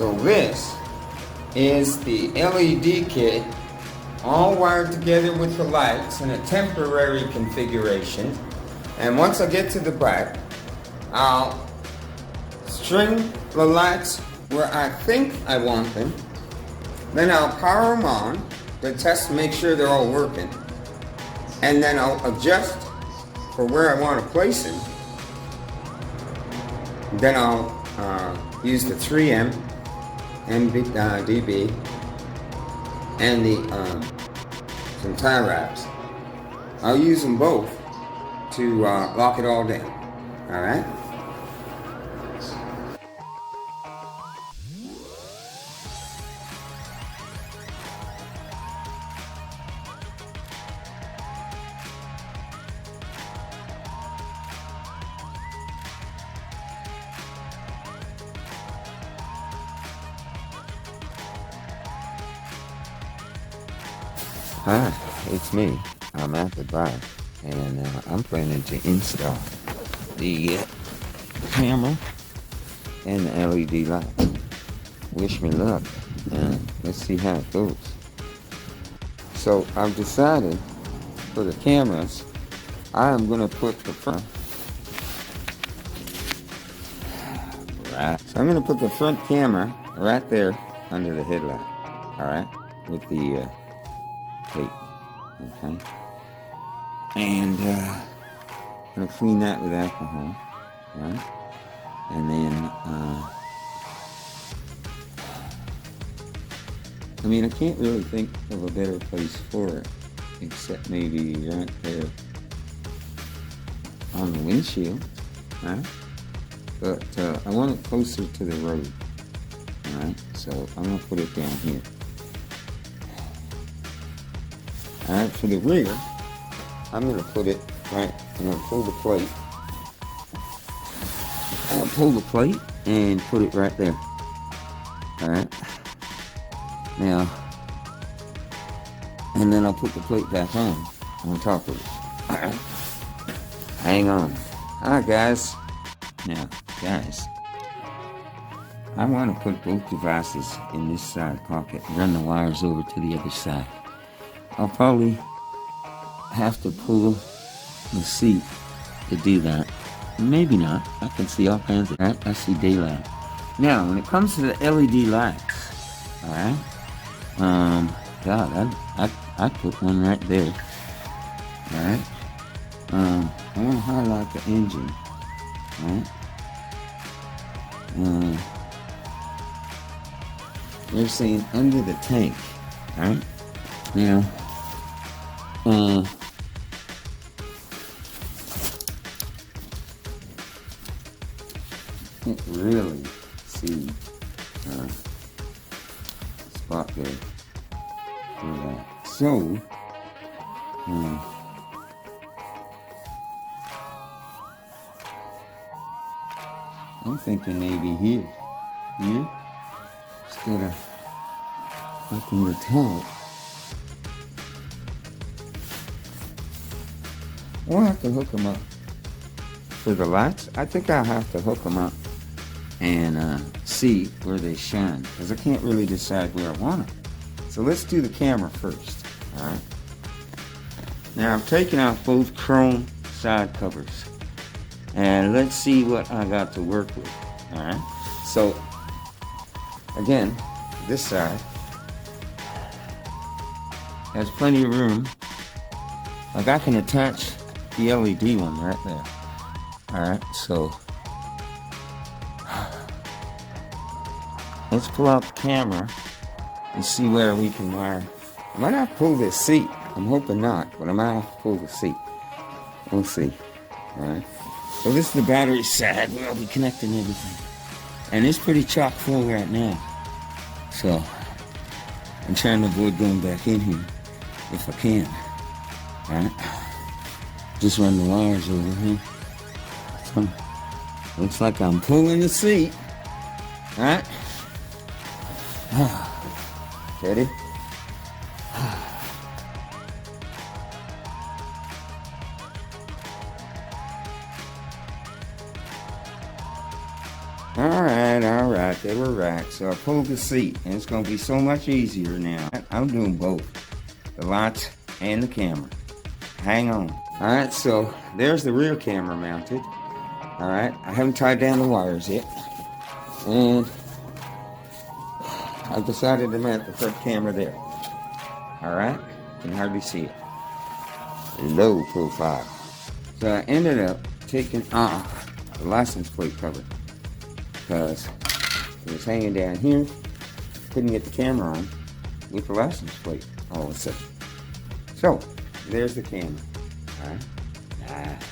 So this is the LED kit, all wired together with the lights in a temporary configuration. And once I get to the back, I'll string the lights where I think I want them. Then I'll power them on to test to make sure they're all working. And then I'll adjust for where I want to place them. Then I'll use the 3M DB and the some tie wraps. I'll use them both to lock it all down. All right. Hi, it's me. I'm at the back, and I'm planning to install the camera and the LED light. Wish me luck, and let's see how it goes. So I've decided for the cameras, I am going to put the front. Right. So I'm going to put the front camera right there under the headlight. All right, with the tape, okay, and I'm gonna clean that with alcohol, right? And then I mean, I can't really think of a better place for it except maybe right there on the windshield, right? But I want it closer to the road, all right? So I'm gonna put it down here. Alright, for the rear, I'm going to put it right, I'm going to pull the plate. I'll pull the plate and put it right there. Alright. Now, and then I'll put the plate back on top of it. Alright. Hang on. Alright, guys. Now, guys, I want to put both devices in this side pocket and run the wires over to the other side. I'll probably have to pull the seat to do that. Maybe not. I can see all kinds of that. I see daylight. Now, when it comes to the LED lights, alright, God, I'd put one right there. Alright. I want to highlight the engine. Alright. They're saying under the tank. Alright. Now, can't really see spot there for that. So, I'm thinking maybe here, instead of up in the top. I'll have to hook them up for the lights. I think I'll have to hook them up and see where they shine, because I can't really decide where I want them. So let's do the camera first. Alright. Now I'm taking off both chrome side covers, and let's see what I got to work with. Alright. So again, this side has plenty of room. Like, I can attach the LED one right there. Alright, so let's pull out the camera and see where we can wire. I might have to pull this seat. I'm hoping not, but I might have to pull the seat. We'll see. Alright. So this is the battery side where I'll be connecting everything. And it's pretty chock full right now. So I'm trying to avoid going back in here if I can. Alright. Just run the wires over here. So, looks like I'm pulling the seat. Alright. Ready? Alright, they were racked, so I pulled the seat, and it's going to be so much easier now. I'm doing both, the lights and the camera. Hang on. Alright, so there's the rear camera mounted. Alright, I haven't tied down the wires yet. And I've decided to mount the front camera there. Alright, you can hardly see it. Low profile. So I ended up taking off the license plate cover because it was hanging down here. Couldn't get the camera on with the license plate all of a sudden. So there's the camera. Alright.